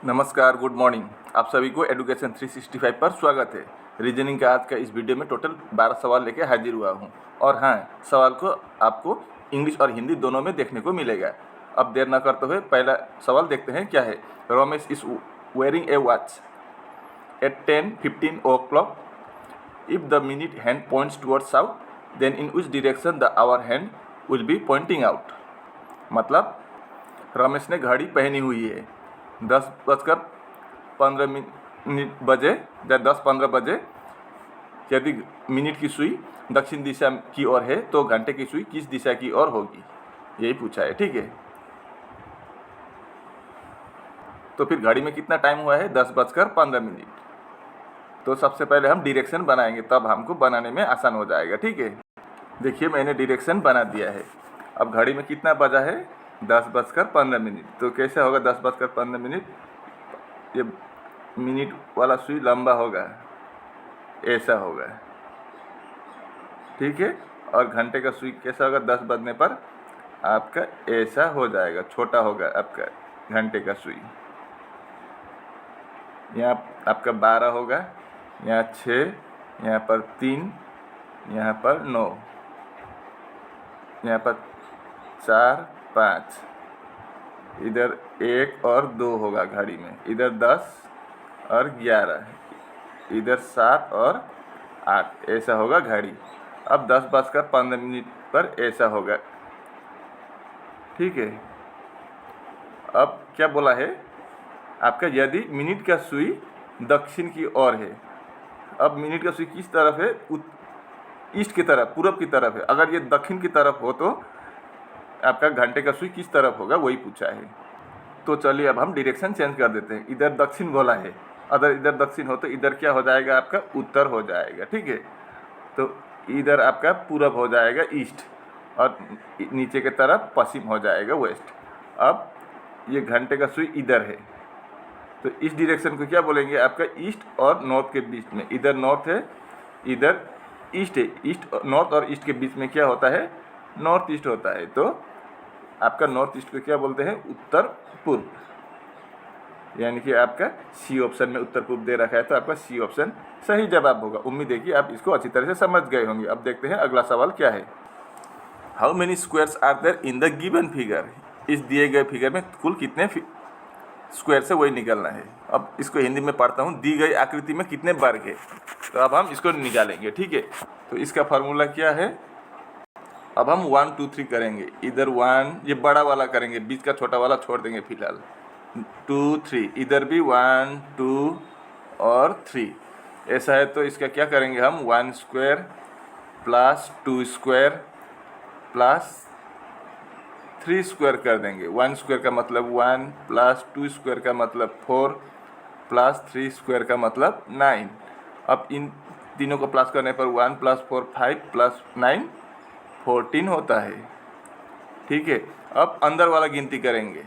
नमस्कार, good morning. आप सभी को एडुकेशन 365 पर स्वागत है। रीजनिंग का आज का इस वीडियो में टोटल 12 सवाल लेके हाजिर हुआ हूँ और हाँ, सवाल को आपको इंग्लिश और हिंदी दोनों में देखने को मिलेगा। अब देर न करते हुए पहला सवाल देखते हैं क्या है। Ramesh is wearing a watch at 10:15 o'clock. If the minute hand points towards south, then in which direction the hour hand will be pointing out? मतलब रमेश ने घड़ी पहनी हुई है 10:15 बजे या 10:15 बजे। यदि मिनट की सुई दक्षिण दिशा की ओर है तो घंटे की सुई किस दिशा की ओर होगी, यही पूछा है। ठीक है, तो फिर घड़ी में कितना टाइम हुआ है, 10:15। तो सबसे पहले हम डायरेक्शन बनाएंगे, तब हमको बनाने में आसान हो जाएगा। ठीक है, देखिए मैंने डायरेक्शन बना दिया है। अब घड़ी में कितना बजा है, 10:15। तो कैसे होगा 10:15? ये मिनट वाला सुई लंबा होगा, ऐसा होगा। ठीक है, और घंटे का सुई कैसा होगा, 10 बजने पर आपका ऐसा हो जाएगा, छोटा होगा आपका घंटे का सुई। यहाँ आपका 12 होगा, यहाँ 6, यहाँ पर 3, यहाँ पर 9, यहाँ पर 4, 5, इधर 1 और 2 होगा घड़ी में, इधर 10 और 11, इधर 7 और 8, ऐसा होगा घड़ी। अब 10:15 पर ऐसा होगा। ठीक है, अब क्या बोला है आपका, यदि मिनट का सुई दक्षिण की ओर है। अब मिनट का सुई किस तरफ है, ईस्ट की तरफ, पूरब की तरफ है। अगर ये दक्षिण की तरफ हो तो आपका घंटे का सुई किस तरफ होगा, वही पूछा है। तो चलिए अब हम डायरेक्शन चेंज कर देते हैं। इधर दक्षिण बोला है, अगर इधर दक्षिण हो तो इधर क्या हो जाएगा, आपका उत्तर हो जाएगा। ठीक है, तो इधर आपका पूरब हो जाएगा, ईस्ट, और नीचे की तरफ पश्चिम हो जाएगा, वेस्ट। अब ये घंटे का सुई इधर है, तो इस डायरेक्शन को क्या बोलेंगे, आपका ईस्ट और नॉर्थ के बीच में। इधर नॉर्थ है, इधर ईस्ट है। ईस्ट, नॉर्थ और ईस्ट के बीच में क्या होता है, नॉर्थ ईस्ट होता है। तो आपका नॉर्थ ईस्ट को क्या बोलते हैं, उत्तर पूर्व। यानी कि आपका सी ऑप्शन में उत्तर पूर्व दे रखा है, तो आपका सी ऑप्शन सही जवाब होगा। उम्मीद है कि आप इसको अच्छी तरह से समझ गए होंगे। अब देखते हैं अगला सवाल क्या है। How many squares are there in the given figure? इस दिए गए फिगर में कुल कितने स्क्वायर से वही निकलना है। अब इसको हिंदी में पढ़ता हूँ। दी गई आकृति में कितने वर्ग है, तो अब हम इसको निकालेंगे। ठीक है, तो इसका फार्मूला क्या है, अब हम 1 2 3 करेंगे। इधर 1, ये बड़ा वाला करेंगे, बीच का छोटा वाला छोड़ देंगे फिलहाल। 2 3, इधर भी 1 2 और 3, ऐसा है। तो इसका क्या करेंगे हम, 1 square plus 2 square plus 3 square कर देंगे। 1 स्क्वायर का मतलब 1 प्लस 2 स्क्वायर का मतलब 4 प्लस 3 स्क्वायर का मतलब 9। अब इन तीनों को प्लस करने पर 1 प्लस 4 5 प्लस 9 14 होता है। ठीक है, अब अंदर वाला गिनती करेंगे।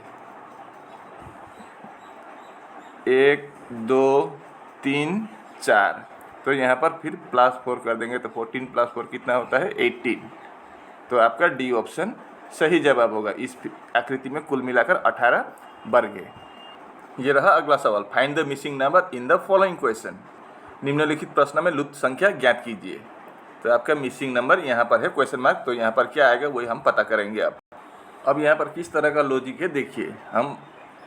1 2 3 4, तो यहाँ पर फिर प्लस 4 कर देंगे, तो 14 प्लस 4 कितना होता है, 18। तो आपका डी ऑप्शन सही जवाब होगा। इस आकृति में कुल मिलाकर 18 वर्ग है। ये रहा अगला सवाल। Find the missing number in the following question. निम्नलिखित प्रश्न में लुप्त संख्या ज्ञात कीजिए। तो आपका मिसिंग नंबर यहाँ पर है क्वेश्चन मार्क, तो यहाँ पर क्या आएगा वही हम पता करेंगे। अब यहाँ पर किस तरह का लॉजिक है देखिए। हम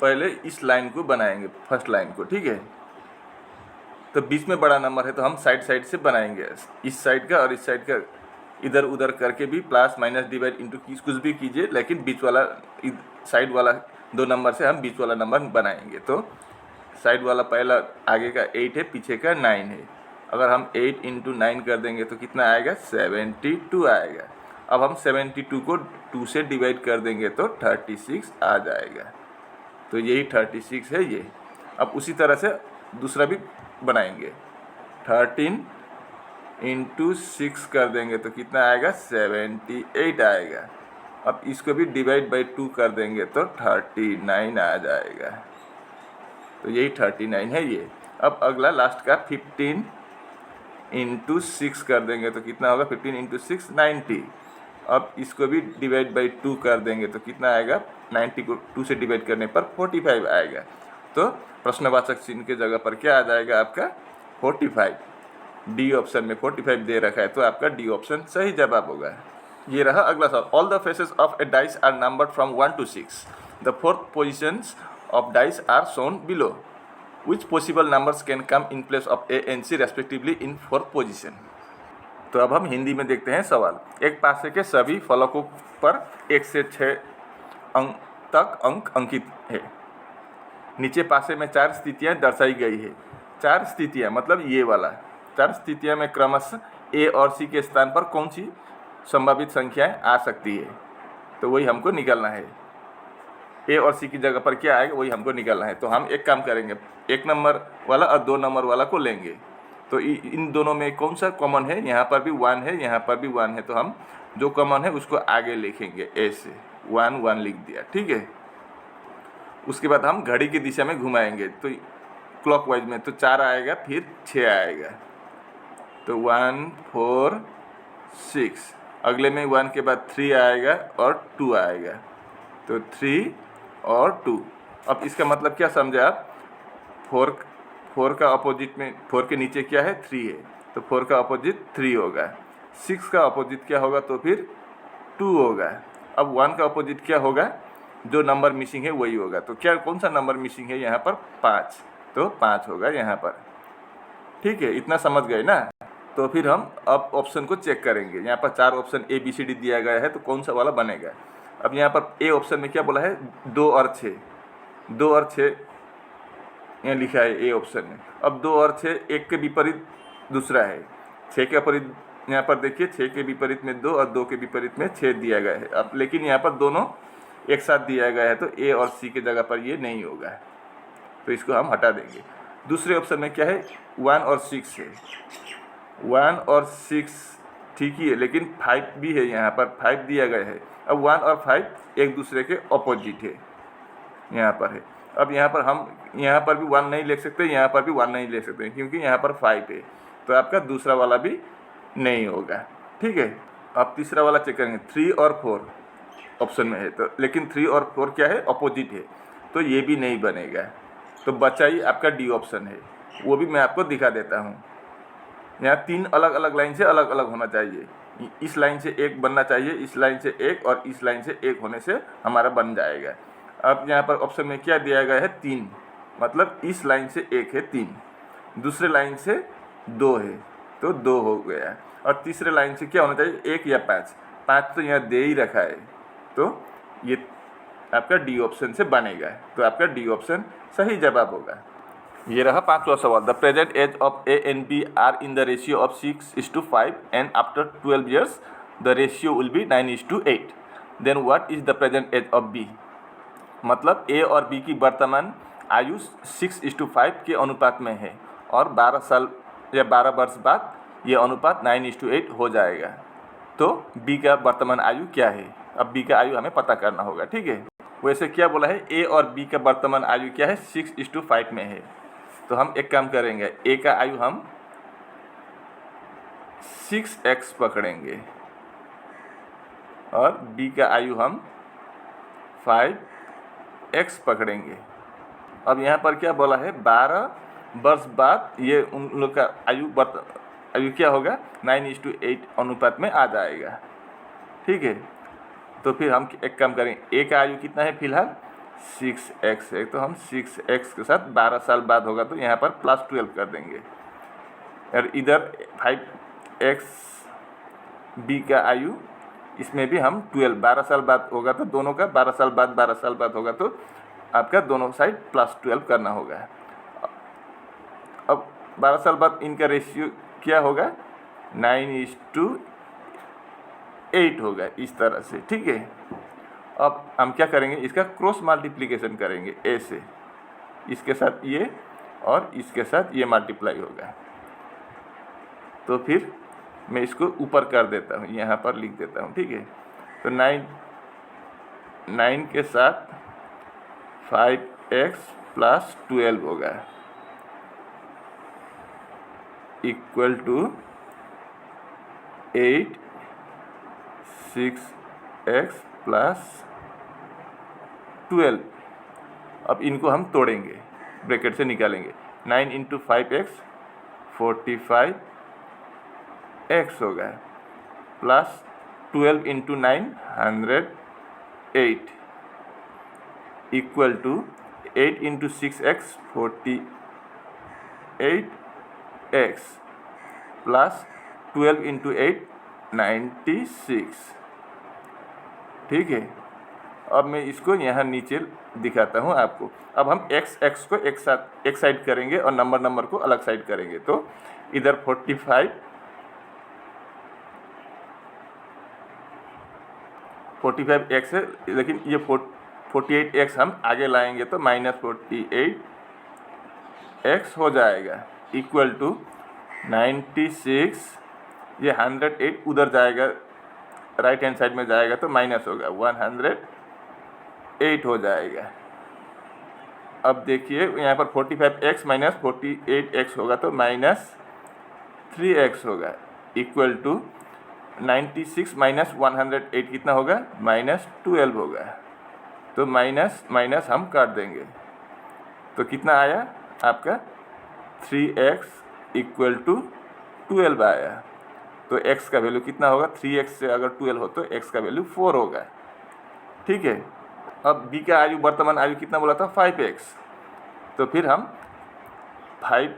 पहले इस लाइन को बनाएंगे, फर्स्ट लाइन को। ठीक है, तो बीच में बड़ा नंबर है तो हम साइड साइड से बनाएंगे, इस साइड का और इस साइड का इधर उधर करके भी, प्लस माइनस डिवाइड इंटू कुछ भी कीजिए, लेकिन बीच वाला साइड वाला 2 नंबर से हम बीच वाला नंबर बनाएंगे। तो साइड वाला पहला आगे का 8 है, पीछे का 9 है। अगर हम 8 इंटू 9 कर देंगे तो कितना आएगा, 72 आएगा। अब हम 72 को 2 से डिवाइड कर देंगे तो 36 आ जाएगा। तो यही 36 है ये। अब उसी तरह से दूसरा भी बनाएंगे। 13 इंटू 6 कर देंगे तो कितना आएगा, 78 आएगा। अब इसको भी डिवाइड बाई 2 कर देंगे तो 39 आ जाएगा। तो यही 39 है ये। अब अगला लास्ट का 15 इंटू 6 कर देंगे तो कितना होगा, 15 इंटू 6 90। अब इसको भी डिवाइड बाई 2 कर देंगे तो कितना आएगा, 90 को 2 से डिवाइड करने पर 45 आएगा। तो प्रश्नवाचक चिन्ह के जगह पर क्या आ जाएगा आपका 45। डी ऑप्शन में 45 दे रखा है, तो आपका डी ऑप्शन सही जवाब होगा। ये रहा अगला सवाल। All the faces of a dice are numbered from 1 to 6। The fourth positions of dice are shown below. Which possible numbers can come in place of A and C respectively in fourth position. तो अब हम हिंदी में देखते हैं सवाल। एक पासे के सभी फलकों पर 1 से 6 अंक तक अंक अंकित है। नीचे पासे में 4 स्थितियां दर्शाई गई है। 4 स्थितियां मतलब ये वाला 4 स्थितियां में क्रमशः ए और सी के स्थान पर कौन सी संभावित संख्याएं आ सकती है, तो वही हमको निकालना है। ए और सी की जगह पर क्या आएगा वही हमको निकालना है। तो हम एक काम करेंगे, 1 नंबर वाला और 2 नंबर वाला को लेंगे। तो इन दोनों में कौन सा कॉमन है, यहाँ पर भी 1 है, यहाँ पर भी 1 है, तो हम जो कॉमन है उसको आगे लिखेंगे। ए से 1 1 लिख दिया, ठीक है। उसके बाद हम घड़ी की दिशा में घुमाएंगे, तो क्लॉकवाइज में, तो 4 आएगा, फिर 6 आएगा, तो 1 4 6। अगले में 1 के बाद 3 आएगा और 2 आएगा, तो 3 और 2। अब इसका मतलब क्या समझे आप, 4 का अपोजिट में 4 के नीचे क्या है 3 है, तो 4 का अपोजिट 3 होगा। 6 का अपोजिट क्या होगा, तो फिर 2 होगा। अब 1 का अपोजिट क्या होगा, जो नंबर मिसिंग है वही होगा। तो क्या कौन सा नंबर मिसिंग है यहाँ पर, 5, तो 5 होगा यहाँ पर, ठीक है। इतना समझ गए ना। तो फिर हम अब ऑप्शन को चेक करेंगे। यहाँ पर 4 option A B C D दिया गया है, तो कौन सा वाला बनेगा। अब यहाँ पर ए ऑप्शन में क्या बोला है, 2 और 6, 2 और 6 यहाँ लिखा है ए ऑप्शन में। अब 2 और 6 एक के विपरीत दूसरा है, 6 के विपरीत यहाँ पर देखिए, 6 के विपरीत में 2 और 2 के विपरीत में 6 दिया गया है। अब लेकिन यहाँ पर दोनों एक साथ दिया गया है, तो ए और सी के जगह पर ये नहीं होगा, तो इसको हम हटा देंगे। दूसरे ऑप्शन में क्या है, 1 और 6 है, 1 और 6 ठीक ही है, लेकिन 5 भी है, यहाँ पर 5 दिया गया है। अब 1 और 5 एक दूसरे के ऑपोजिट है, यहाँ पर है। अब यहाँ पर हम यहाँ पर भी 1 नहीं लिख सकते, यहाँ पर भी 1 नहीं लिख सकते, क्योंकि यहाँ पर 5 है, तो आपका दूसरा वाला भी नहीं होगा, ठीक है। अब तीसरा वाला चेक करेंगे, 3 और 4 ऑप्शन में है, तो लेकिन 3 और 4 क्या है, अपोजिट है, तो ये भी नहीं बनेगा। तो बचा ही आपका डी ऑप्शन है, वो भी मैं आपको दिखा देता हूँ। यहाँ 3 अलग अलग लाइन से अलग अलग होना चाहिए। इस लाइन से 1 बनना चाहिए, इस लाइन से 1 और इस लाइन से 1 होने से हमारा बन जाएगा। अब यहाँ पर ऑप्शन में क्या दिया गया है, 3, मतलब इस लाइन से 1 है 3, दूसरे लाइन से 2 है, तो 2 हो गया। और तीसरे लाइन से क्या होना चाहिए, 1 या 5, 5 तो यहाँ दे ही रखा है, तो ये आपका डी ऑप्शन से बनेगा, तो आपका डी ऑप्शन सही जवाब होगा। ये रहा 5वां सवाल। The present age of A and B are in the ratio of 6:5 and after 12 years the ratio will be 9:8। Then what is the present age of B. मतलब ए और बी की वर्तमान आयु 6:5 के अनुपात में है, और 12 साल या 12 वर्ष बाद ये अनुपात 9:8 हो जाएगा। तो बी का वर्तमान आयु क्या है, अब बी का आयु हमें पता करना होगा, ठीक है। वैसे क्या बोला है, ए और बी का वर्तमान आयु क्या है, 6:5 में है। तो हम एक काम करेंगे, ए का आयु हम 6x पकड़ेंगे और बी का आयु हम 5x पकड़ेंगे। अब यहाँ पर क्या बोला है, 12 वर्ष बाद ये उन लोग का आयु क्या होगा, 9:8 अनुपात में आ जाएगा, ठीक है। तो फिर हम एक काम करें, ए का आयु कितना है फिलहाल 6x है, तो हम 6x के साथ 12 साल बाद होगा, तो यहाँ पर +12 कर देंगे। और इधर 5x बी का आयु, इसमें भी हम 12 साल बाद होगा, तो दोनों का 12 साल बाद होगा, तो आपका दोनों साइड +12 करना होगा। अब 12 साल बाद इनका रेशियो क्या होगा, 9:8 होगा, इस तरह से, ठीक है। अब हम क्या करेंगे, इसका क्रॉस मल्टीप्लिकेशन करेंगे, ए से इसके साथ ये और इसके साथ ये मल्टीप्लाई होगा। तो फिर मैं इसको ऊपर कर देता हूँ, यहाँ पर लिख देता हूँ, ठीक है। तो 9 के साथ 5x + 12 होगा, इक्वल टू 8 6x + 12। अब इनको हम तोड़ेंगे, ब्रैकेट से निकालेंगे। 9 इंटू 5x 45x होगा, plus 12 into 9 108 equal to 8 into 6x 48x plus 12 into 8 96। ठीक है, अब मैं इसको यहाँ नीचे दिखाता हूँ आपको। अब हम x को एक साइड करेंगे और नंबर को अलग साइड करेंगे। तो इधर 45x है, लेकिन ये 48x हम आगे लाएंगे तो -48x हो जाएगा इक्वल टू 96। ये 108 उधर जाएगा, राइट हैंड साइड में जाएगा तो माइनस होगा, 108 हो जाएगा। अब देखिए यहाँ पर 45x माइनस 48x होगा तो -3x होगा इक्वल टू 96 माइनस 108 कितना होगा, -12 होगा। तो माइनस हम काट देंगे तो कितना आया आपका 3x इक्वल टू 12 आया। तो x का वैल्यू कितना होगा, 3x से अगर 12 हो तो x का वैल्यू 4 होगा। ठीक है, अब b का आयु, वर्तमान आयु कितना बोला था, 5x। तो फिर हम 5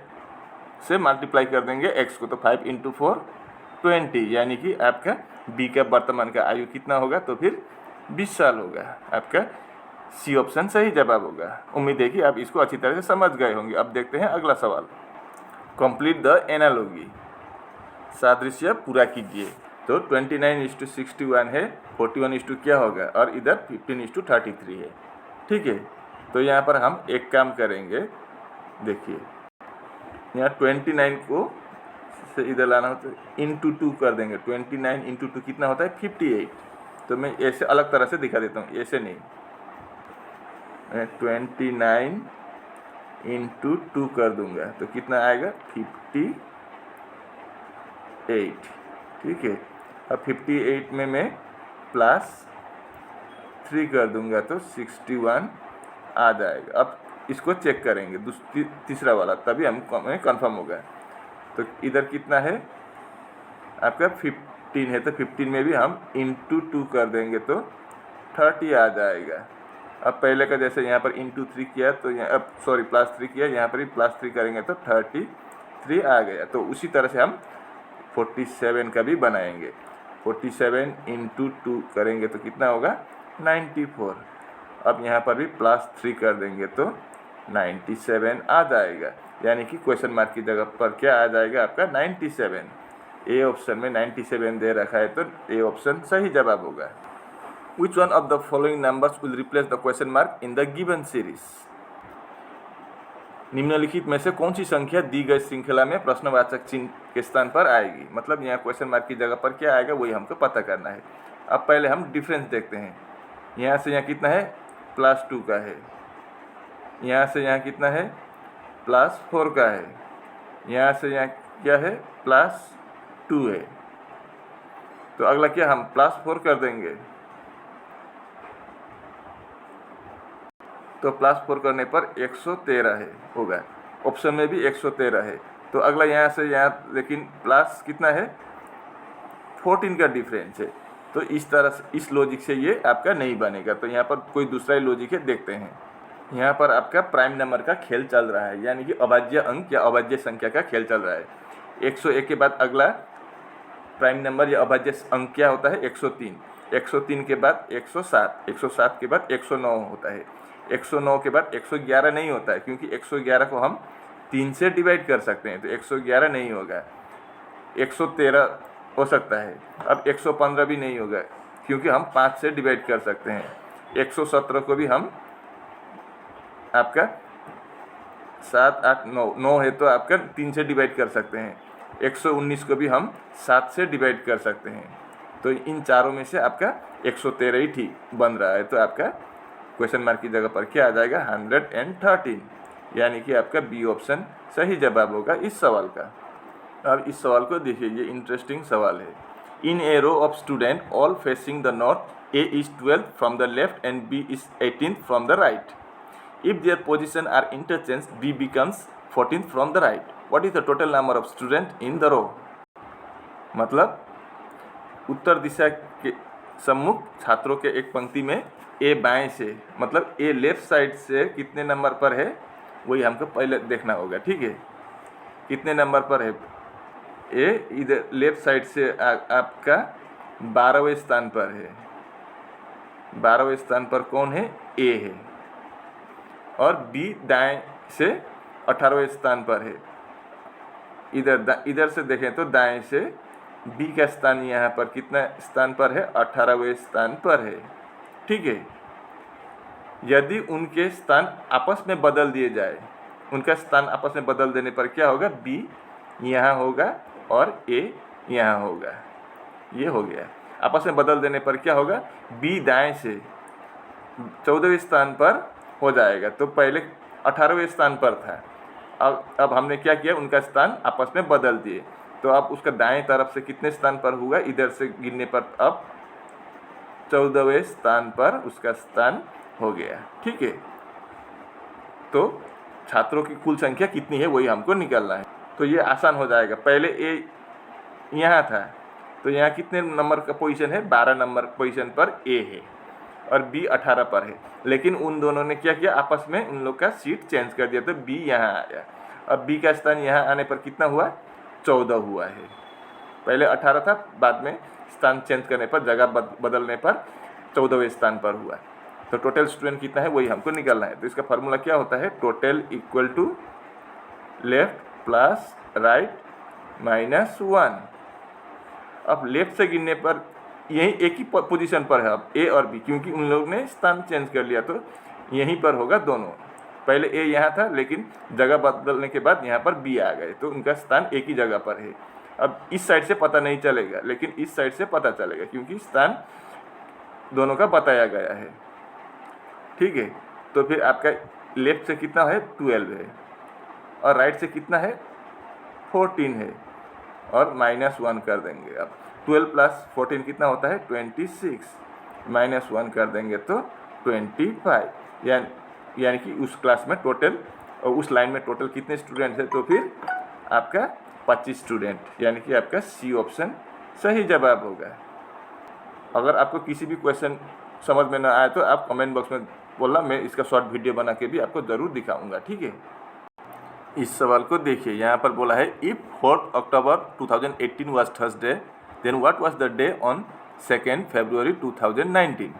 से मल्टीप्लाई कर देंगे x को, तो 5 इंटू 4 20, यानी कि आपका b का वर्तमान का आयु कितना होगा, तो फिर 20 साल होगा। आपका सी ऑप्शन सही जवाब होगा। उम्मीद है कि आप इसको अच्छी तरह से समझ गए होंगे। अब देखते हैं अगला सवाल। कंप्लीट द एनालॉजी, सादृश्य पूरा कीजिए। तो 29:61 है, 41 क्या होगा, और इधर 15:33 है। ठीक है, तो यहाँ पर हम एक काम करेंगे। देखिए यहाँ 29 को से इधर लाना होता है, इंटू 2 कर देंगे। 29 इंटू 2 कितना होता है, 58। तो मैं ऐसे अलग तरह से दिखा देता हूँ, ऐसे नहीं। 29 इंटू 2 कर दूंगा तो कितना आएगा, 58। ठीक है, अब 58 में मैं +3 कर दूंगा तो 61 आ जाएगा। अब इसको चेक करेंगे तीसरा वाला, तभी हम कंफर्म होगा। तो इधर कितना है आपका 15 है, तो 15 में भी हम इंटू 2 कर देंगे तो 30 आ जाएगा। अब पहले का जैसे यहाँ पर इंटू 3 किया तो यहाँ, अब सॉरी +3 किया, यहाँ पर भी +3 करेंगे तो 33 आ गया। तो उसी तरह से हम 47 का भी बनाएंगे। 47 इंटू 2 करेंगे तो कितना होगा, 94। अब यहाँ पर भी +3 कर देंगे तो 97 आ जाएगा, यानी कि क्वेश्चन मार्क की जगह पर क्या आ जाएगा आपका, 97। ए ऑप्शन में 97 दे रखा है तो ए ऑप्शन सही जवाब होगा। Which one of the following numbers will replace the question mark in the given series? निम्नलिखित में से कौन सी संख्या दी गई श्रृंखला में प्रश्नवाचक चिन्ह के स्थान पर आएगी। मतलब यहाँ क्वेश्चन मार्क की जगह पर क्या आएगा वही हमको पता करना है। अब पहले हम डिफरेंस देखते हैं। यहाँ से यहाँ कितना है, +2 का है। यहाँ से यहाँ कितना है, +4 का है। यहाँ से यहाँ क्या है, +2 है। तो अगला क्या, हम +4 कर देंगे। तो +4 करने पर 113 है होगा। ऑप्शन में भी 113 है। तो अगला यहाँ से यहाँ, लेकिन प्लस कितना है, 14 का डिफरेंस है। तो इस तरह से, इस लॉजिक से ये आपका नहीं बनेगा। तो यहाँ पर कोई दूसरा ही लॉजिक है, देखते हैं। यहाँ पर आपका प्राइम नंबर का खेल चल रहा है, यानी कि अभाज्य अंक या अभाज्य संख्या का खेल चल रहा है। 101 के बाद अगला प्राइम नंबर या अभाज्य अंक क्या होता है, 103। 103 के बाद 107, 107 के बाद 109 होता है। 109 के बाद 111 नहीं होता है, क्योंकि 111 को हम 3 से डिवाइड कर सकते हैं, तो 111 नहीं होगा। 113 हो सकता है। अब 115 भी नहीं होगा, क्योंकि हम 5 से डिवाइड कर सकते हैं। 117 को भी हम आपका 7, 8, 9 है तो आपका 3 से डिवाइड कर सकते हैं। 119 को भी हम 7 से डिवाइड कर सकते हैं। तो इन चारों में से आपका 113 ही ठीक बन रहा है। तो आपका क्वेश्चन मार्क की जगह पर क्या आ जाएगा, 113, यानी कि आपका बी ऑप्शन सही जवाब होगा इस सवाल का। अब इस सवाल को देखिए, ये इंटरेस्टिंग सवाल है। In a row of student all facing the north, A is 12 from the left and B is 18 from the right. If their position are interchange B becomes 14 from the right, what is the total number of student in the row. मतलब उत्तर दिशा के सम्मुख छात्रों के एक पंक्ति में ए बाएं से, मतलब ए लेफ्ट साइड से कितने नंबर पर है वही हमको पहले देखना होगा। ठीक है, कितने नंबर पर है ए, इधर लेफ्ट साइड से आपका 12वें स्थान पर है। 12वें स्थान पर कौन है, ए है। और बी दाएं से 18वें स्थान पर है। इधर से देखें तो दाएं से बी का स्थान यहाँ पर कितना स्थान पर है, 18वें स्थान पर है। ठीक है, यदि उनके स्थान आपस में बदल दिए जाए, उनका स्थान आपस में बदल देने पर क्या होगा, बी यहाँ होगा और ए यहाँ होगा। ये हो गया। आपस में बदल देने पर क्या होगा, बी दाएं से 14वें स्थान पर हो जाएगा, तो पहले 18वें स्थान पर था। अब हमने क्या किया, उनका स्थान आपस में बदल दिए, तो अब उसका दाएं तरफ से कितने स्थान पर हुआ, इधर से गिनने पर अब 14वें स्थान पर उसका स्थान हो गया। ठीक है, तो छात्रों की कुल संख्या कितनी है वही हमको निकालना है। तो ये आसान हो जाएगा। पहले ए यहाँ था, तो यहाँ कितने नंबर का पोजीशन है, 12 नंबर पोजीशन पर ए है और बी 18 पर है। लेकिन उन दोनों ने क्या किया, आपस में उन लोग का सीट चेंज कर दिया, तो बी यहाँ आया। अब बी का स्थान यहाँ आने पर कितना हुआ, 14 हुआ है। पहले 18 था, बाद में स्थान चेंज करने पर, जगह बदलने पर 14वें स्थान पर हुआ। तो टोटल स्टूडेंट कितना है वही हमको निकालना है। तो इसका फार्मूला क्या होता है, total equal to left plus right minus 1। अब लेफ्ट से गिनने पर यही एक ही पोजीशन पर है अब ए और बी, क्योंकि उन लोग ने स्थान चेंज कर लिया, तो यहीं पर होगा दोनों। पहले ए यहाँ था, लेकिन जगह बदलने के बाद यहाँ पर बी आ गए, तो उनका स्थान एक ही जगह पर है। अब इस साइड से पता नहीं चलेगा, लेकिन इस साइड से पता चलेगा, क्योंकि स्थान दोनों का बताया गया है। ठीक है, तो फिर आपका लेफ्ट से कितना है, 12 है, और राइट से कितना है, 14 है, और -1 कर देंगे। अब 12 + 14 कितना होता है, 26, -1 कर देंगे तो 25। यानी कि उस क्लास में टोटल, उस लाइन में टोटल कितने स्टूडेंट है, तो फिर आपका 25 स्टूडेंट, यानी कि आपका सी ऑप्शन सही जवाब होगा। अगर आपको किसी भी क्वेश्चन समझ में ना आए तो आप कमेंट बॉक्स में बोलना, मैं इसका शॉर्ट वीडियो बना के भी आपको ज़रूर दिखाऊंगा। ठीक है, इस सवाल को देखिए, यहाँ पर बोला है if 4 October 2018 was Thursday, then what was the day on 2 February 2019।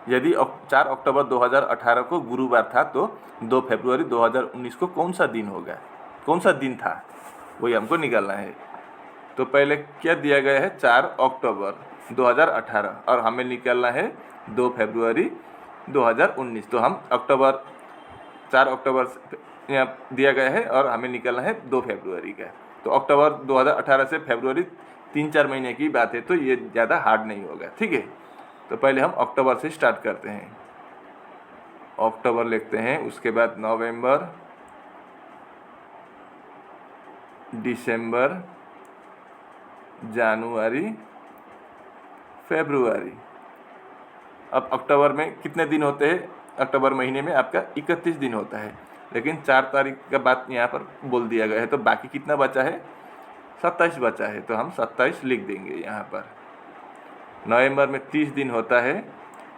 यदि 4 अक्टूबर 2018 को गुरुवार था, तो 2 फरवरी 2019 को कौन सा दिन होगा, कौन सा दिन था, वही हमको निकालना है। तो पहले क्या दिया गया है, 4 अक्टूबर 2018, और हमें निकालना है 2 फरवरी 2019। तो हम 4 अक्टूबर यहाँ दिया गया है और हमें निकालना है 2 फरवरी का। तो अक्टूबर 2018 से फरवरी 3-4 महीने की बात है, तो ये ज़्यादा हार्ड नहीं होगा। ठीक है, तो पहले हम अक्टूबर से स्टार्ट करते हैं। अक्टूबर लिखते हैं, उसके बाद नवंबर, दिसंबर, जनवरी, फरवरी। अब अक्टूबर में कितने दिन होते हैं, अक्टूबर महीने में आपका 31 दिन होता है, लेकिन 4 तारीख का बात यहाँ पर बोल दिया गया है, तो बाकी कितना बचा है, 27 बचा है, तो हम 27 लिख देंगे यहाँ पर। नवंबर में 30 दिन होता है,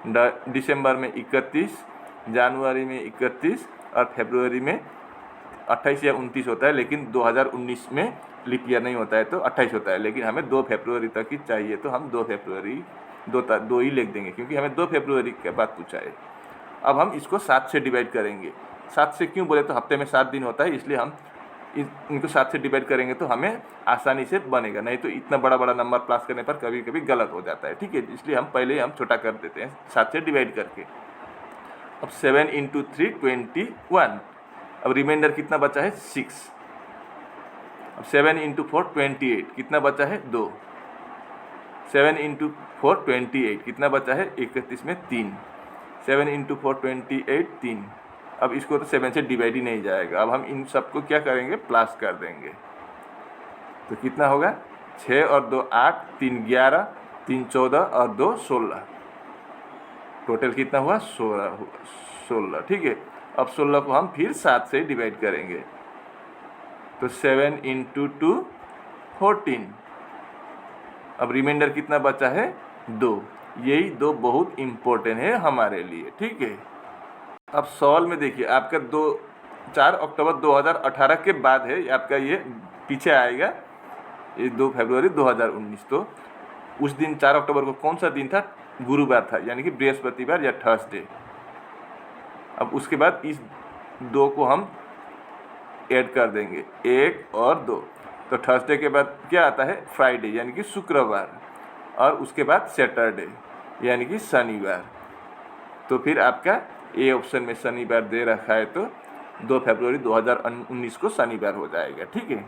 दिसंबर में 31, जनवरी में 31, और फरवरी में 28 या 29 होता है, लेकिन 2019 में लीप ईयर नहीं होता है, तो 28 होता है, लेकिन हमें 2 फरवरी तक ही चाहिए, तो हम 2 फरवरी 2 ही लिख देंगे, क्योंकि हमें 2 फरवरी के बाद पूछा है। अब हम इसको 7 से डिवाइड करेंगे। 7 से क्यों बोले, तो हफ्ते में 7 दिन होता है, इसलिए हम इनको 7 से डिवाइड करेंगे तो हमें आसानी से बनेगा, नहीं तो इतना बड़ा बड़ा नंबर प्लस करने पर कभी कभी गलत हो जाता है। ठीक है, इसलिए हम पहले हम छोटा कर देते हैं 7 से डिवाइड करके। अब 7 × 3 21, अब रिमाइंडर कितना बचा है, 6। अब 7 × 4 28, कितना बचा है, 2। 7 × 4 28, कितना बचा है, 31 में 3। 7 × 4 28, 3। अब इसको तो 7 से डिवाइड ही नहीं जाएगा। अब हम इन सबको क्या करेंगे, प्लस कर देंगे, तो कितना होगा, 6 और 2 8, 3 11, 3 14 और 2 16। टोटल कितना हुआ, 16 हुआ, 16। ठीक है, अब 16 को हम फिर 7 से डिवाइड करेंगे, तो 7 × 2 14। अब रिमाइंडर कितना बचा है? 2। यही 2 बहुत इम्पोर्टेंट है हमारे लिए, ठीक है। अब सवाल में देखिए, आपका 4 अक्टूबर 2018 के बाद है, आपका ये पीछे आएगा, ये 2 फरवरी 2019। तो उस दिन 4 अक्टूबर को कौन सा दिन था? गुरुवार था, यानी कि बृहस्पतिवार या थर्सडे। अब उसके बाद इस 2 को हम ऐड कर देंगे, 1 और 2। तो थर्सडे के बाद क्या आता है? फ्राइडे, यानी कि शुक्रवार, और उसके बाद सैटरडे, यानी कि शनिवार। तो फिर आपका ए ऑप्शन में शनिवार दे रखा है, तो 2 फरवरी 2019 को शनिवार हो जाएगा, ठीक है।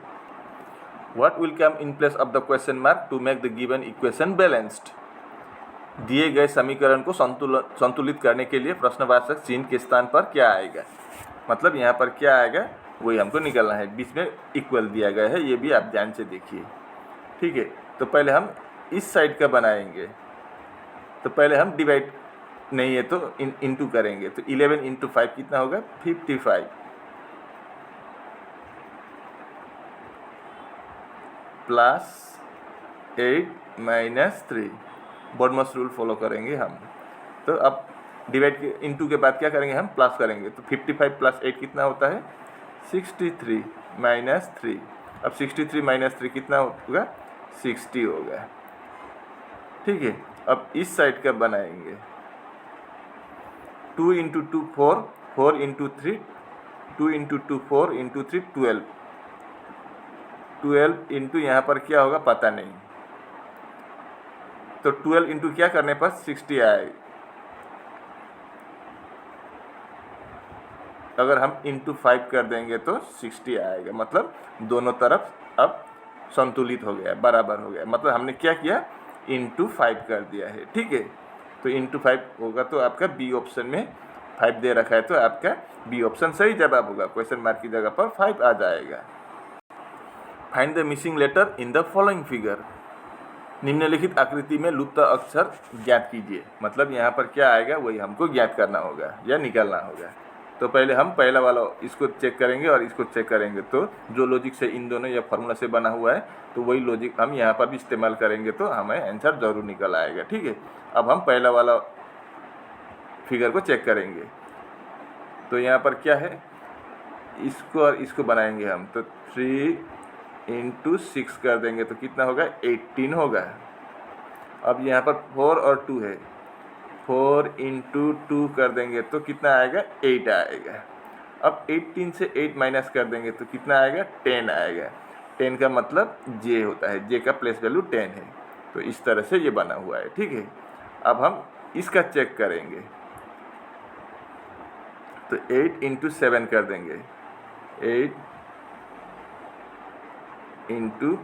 What will come in place of the question mark to make the given equation balanced? दिए गए समीकरण को संतुलित करने के लिए प्रश्नवाचक चिन्ह के स्थान पर क्या आएगा? मतलब यहाँ पर क्या आएगा वही हमको निकालना है। बीच में इक्वल दिया गया है, ये भी आप ध्यान से देखिए, ठीक है। तो पहले हम इस साइड का बनाएंगे, तो पहले हम डिवाइड नहीं है तो इनटू करेंगे। तो 11 × 5 कितना होगा? 55 प्लस 8 - 3। बॉडमस रूल फॉलो करेंगे हम। तो अब डिवाइड के इनटू के बाद क्या करेंगे? हम प्लस करेंगे। तो 55 + 8 कितना होता है? 63 - 3। अब 63 - 3 कितना होगा? 60 होगा, ठीक है। अब इस साइड का बनाएंगे, 2 × 2 4, 4 × 3, 2 × 2 4 × 3 12, 12 इंटू यहाँ पर क्या होगा पता नहीं। तो 12 इंटू क्या करने पर 60 आएगा। अगर हम इंटू 5 कर देंगे तो 60 आएगा। मतलब दोनों तरफ अब संतुलित हो गया, बराबर हो गया। मतलब हमने क्या किया? इंटू 5 कर दिया है, ठीक है। तो इंटू 5 होगा, तो आपका बी ऑप्शन में 5 दे रखा है, तो आपका बी ऑप्शन सही जवाब होगा। क्वेश्चन मार्क की जगह पर 5 आ जाएगा। Find the missing letter in the following figure. निम्नलिखित आकृति में लुप्त अक्षर ज्ञात कीजिए। मतलब यहाँ पर क्या आएगा वही हमको ज्ञात करना होगा या निकालना होगा। तो पहले हम पहला वाला इसको चेक करेंगे और इसको चेक करेंगे। तो जो लॉजिक से इन दोनों या फार्मूला से बना हुआ है, तो वही लॉजिक हम यहाँ पर भी इस्तेमाल करेंगे, तो हमें आंसर जरूर निकल आएगा, ठीक है। अब हम पहला वाला फिगर को चेक करेंगे। तो यहाँ पर क्या है? इसको और इसको बनाएंगे हम। तो 3 × 6 कर देंगे तो कितना होगा? 18 होगा। अब यहाँ पर 4 और 2 है, 4 × 2 कर देंगे तो कितना आएगा? 8 आएगा। अब 18 से 8 माइनस कर देंगे तो कितना आएगा? 10 आएगा। 10 का मतलब जे होता है, जे का प्लेस वैल्यू 10 है। तो इस तरह से ये बना हुआ है, ठीक है। अब हम इसका चेक करेंगे। तो 8 × 7 कर देंगे, 8 ×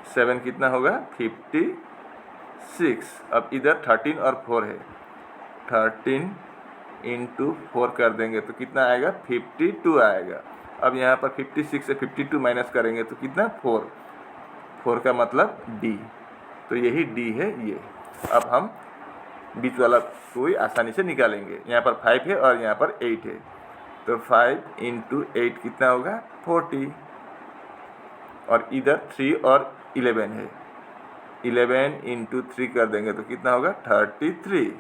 7 कितना होगा? 56। अब इधर 13 और 4 है, 13 × 4 कर देंगे तो कितना आएगा? 52 आएगा। अब यहाँ पर 56 से 52 माइनस करेंगे तो कितना? 4। 4 का मतलब डी, तो यही डी है ये। अब हम बीच वाला को ही आसानी से निकालेंगे। यहाँ पर 5 है और यहाँ पर 8 है, तो 5 × 8 कितना होगा? 40। और इधर 3 और 11 है, 11 × 3 कर देंगे तो कितना होगा? 33।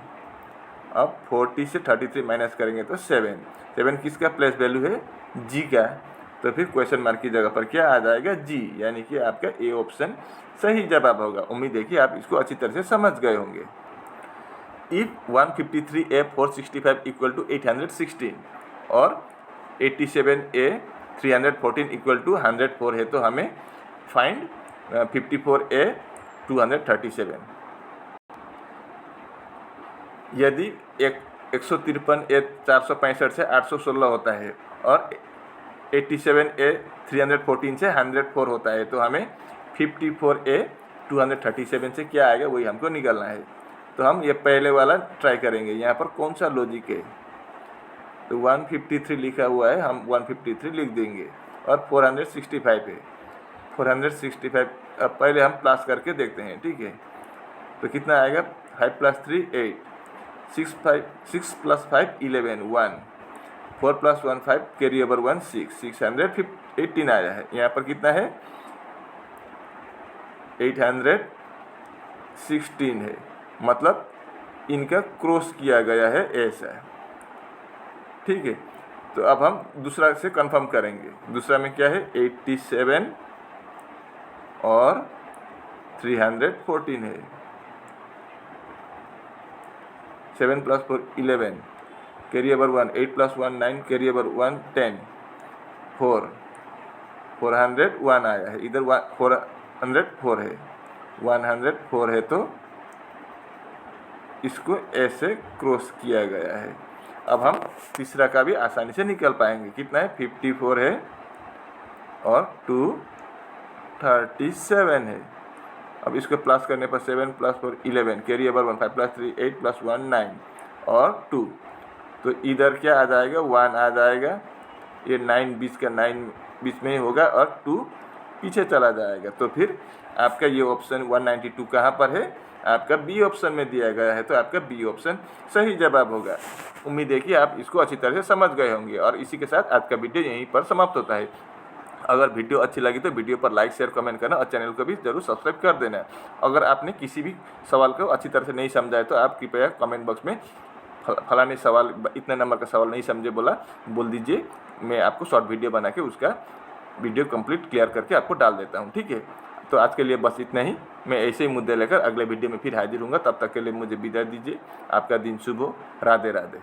अब 40 से 33 माइनस करेंगे तो 7। 7 किसका प्लेस वैल्यू है? जी का। तो फिर क्वेश्चन मार्क की जगह पर क्या आ जाएगा? जी, यानी कि आपका ए ऑप्शन सही जवाब होगा। उम्मीद है कि आप इसको अच्छी तरह से समझ गए होंगे। इफ 153A 465 = 816 और 87A 314 = 104 है, तो हमें फाइंड 54A 237। यदि 153A 465 से 816 होता है और 87A 314 से 104 होता है, तो हमें 54A 237 से क्या आएगा वही हमको निकालना है। तो हम ये पहले वाला ट्राई करेंगे। यहाँ पर कौन सा लॉजिक है? तो 153 लिखा हुआ है, हम 153 लिख देंगे और 465 है, 465। अब पहले हम प्लस करके देखते हैं, ठीक है। तो कितना आएगा? 5 + 3 8, 6 + 5 11 1, 4 + 1 5, कैरी ओवर 1 6, 618 आया है। यहाँ पर कितना है 816 है, मतलब इनका क्रॉस किया गया है ऐसा है। ठीक है, तो अब हम दूसरा से कंफर्म करेंगे। दूसरा में क्या है 87 और 314 है। 7 + 4 11, कैरी ओवर 1, 8 + 1 9, कैरी ओवर 1 10, 401 आया है। इधर 404 है, 104 है, तो इसको ऐसे क्रॉस किया गया है। अब हम तीसरा का भी आसानी से निकल पाएंगे। कितना है 54 है और 237 है। अब इसको प्लस करने पर 7 + 4 11, कैरी ओवर 1 5 + 3 8 + 1 9 और 2, तो इधर क्या आ जाएगा 1 आ जाएगा। ये 9 बीच का 9 बीच में ही होगा और 2 पीछे चला जाएगा। तो फिर आपका ये ऑप्शन 192 कहाँ पर है, आपका बी ऑप्शन में दिया गया है। तो आपका बी ऑप्शन सही जवाब होगा। उम्मीद है कि आप इसको अच्छी तरह से समझ गए होंगे। और इसी के साथ आज का वीडियो यहीं पर समाप्त होता है। अगर वीडियो अच्छी लगी तो वीडियो पर लाइक शेयर कमेंट करना और चैनल को भी जरूर सब्सक्राइब कर देना। अगर आपने किसी भी सवाल को अच्छी तरह से नहीं समझा है तो आप कृपया कमेंट बॉक्स में फलाने सवाल, इतने नंबर का सवाल नहीं समझे बोल दीजिए। मैं आपको शॉर्ट वीडियो बना के उसका वीडियो कंप्लीट क्लियर करके आपको डाल देता हूँ। ठीक है, तो आज के लिए बस इतना ही। मैं ऐसे ही मुद्दे लेकर अगले वीडियो में फिर हाजिर हूँगा। तब तक के लिए मुझे विदा दीजिए। आपका दिन शुभ हो। राधे राधे।